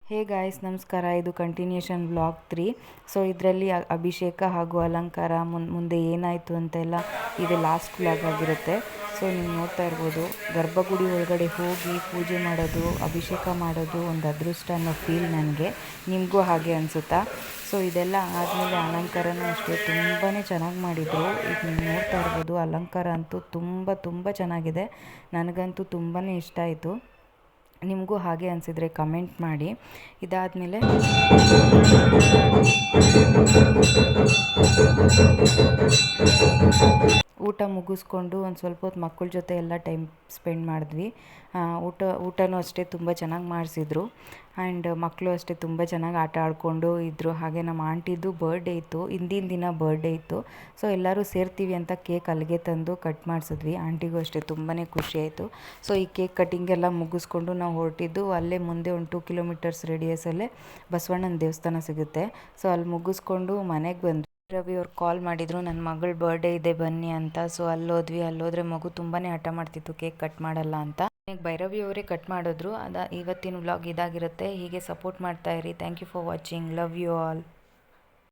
Hey guys, ನಮಸ್ಕಾರ. ಇದು continuation vlog 3. So ಇದರಲ್ಲಿ ಅಭಿಷೇಕ ಹಾಗೂ ಅಲಂಕಾರ ಮುಂದೆ ಏನಾಯಿತು ಅಂತೆಲ್ಲ ಇದು ಲಾಸ್ಟ್ ವ್ಲಾಗ್ ಆಗಿರುತ್ತೆ. ಸೊ ನೀವು ನೋಡ್ತಾ ಇರ್ಬೋದು, ಗರ್ಭಗುಡಿ ಒಳಗಡೆ ಹೋಗಿ ಪೂಜೆ ಮಾಡೋದು, ಅಭಿಷೇಕ ಮಾಡೋದು ಒಂದು ಅದೃಷ್ಟ ಅನ್ನೋ ಫೀಲ್ ನನಗೆ. ನಿಮಗೂ ಹಾಗೆ ಅನಿಸುತ್ತಾ? ಸೊ ಇದೆಲ್ಲ ಆದಮೇಲೆ ಅಲಂಕಾರನೂ ಅಷ್ಟೇ ತುಂಬಾ ಚೆನ್ನಾಗಿ ಮಾಡಿದರು. ಈಗ ನೀವು ನೋಡ್ತಾ ಇರ್ಬೋದು, ಅಲಂಕಾರ ಅಂತೂ ತುಂಬ ಚೆನ್ನಾಗಿದೆ. ನನಗಂತೂ ತುಂಬಾ ಇಷ್ಟ ಆಯಿತು. ನಿಮಗೂ ಹಾಗೆ ಅನಿಸಿದರೆ ಕಮೆಂಟ್ ಮಾಡಿ. ಇದಾದಮೇಲೆ ಊಟ ಮುಗಿಸ್ಕೊಂಡು ಒಂದು ಸ್ವಲ್ಪ ಹೊತ್ತು ಮಕ್ಕಳ ಜೊತೆ ಎಲ್ಲ ಟೈಮ್ ಸ್ಪೆಂಡ್ ಮಾಡಿದ್ವಿ. ಊಟನೂ ಅಷ್ಟೇ ತುಂಬ ಚೆನ್ನಾಗಿ ಮಾಡಿಸಿದ್ರು. ಆ್ಯಂಡ್ ಮಕ್ಕಳು ಅಷ್ಟೇ ತುಂಬ ಚೆನ್ನಾಗಿ ಆಟ ಆಡಿಕೊಂಡು ಇದ್ದರು. ಹಾಗೆ ನಮ್ಮ ಆಂಟಿದು ಬರ್ಡೇ ಇತ್ತು, ಹಿಂದಿನ ದಿನ ಬರ್ಡೇ ಇತ್ತು. ಸೊ ಎಲ್ಲರೂ ಸೇರ್ತೀವಿ ಅಂತ ಕೇಕ್ ಅಲ್ಲಿಗೆ ತಂದು ಕಟ್ ಮಾಡಿಸಿದ್ವಿ. ಆಂಟಿಗೂ ಅಷ್ಟೇ ತುಂಬಾ ಖುಷಿ ಆಯಿತು. ಸೊ ಈ ಕೇಕ್ ಕಟ್ಟಿಂಗೆಲ್ಲ ಮುಗಿಸ್ಕೊಂಡು ನಾವು ಹೊರಟಿದ್ದು ಅಲ್ಲೇ ಮುಂದೆ ಒಂದು 2 ಕಿಲೋಮೀಟರ್ಸ್ ರೇಡಿಯಸಲ್ಲೇ ಬಸವಣ್ಣನ ದೇವಸ್ಥಾನ ಸಿಗುತ್ತೆ. ಸೊ ಅಲ್ಲಿ ಮುಗಿಸ್ಕೊಂಡು ಮನೆಗೆ ಬಂದ್ವಿ. ರವಿ ಅವ್ರು ಕಾಲ್ ಮಾಡಿದರು, ನನ್ನ ಮಗಳ ಬರ್ಡೇ ಇದೆ ಬನ್ನಿ ಅಂತ. ಸೊ ಅಲ್ಲೋದ್ರೆ ಮಗು ತುಂಬಾ ಹಠ ಮಾಡ್ತಿತ್ತು, ಕೇಕ್ ಕಟ್ ಮಾಡಲ್ಲ ಅಂತ. ಭೈರವಿ ಅವರೇ ಕಟ್ ಮಾಡಿದ್ರು. ಇವತ್ತಿನ ವ್ಲಾಗ್ ಇದಾಗಿರುತ್ತೆ. ಹೀಗೆ ಸಪೋರ್ಟ್ ಮಾಡ್ತಾ ಇರಿ. Thank you for watching. Love you all.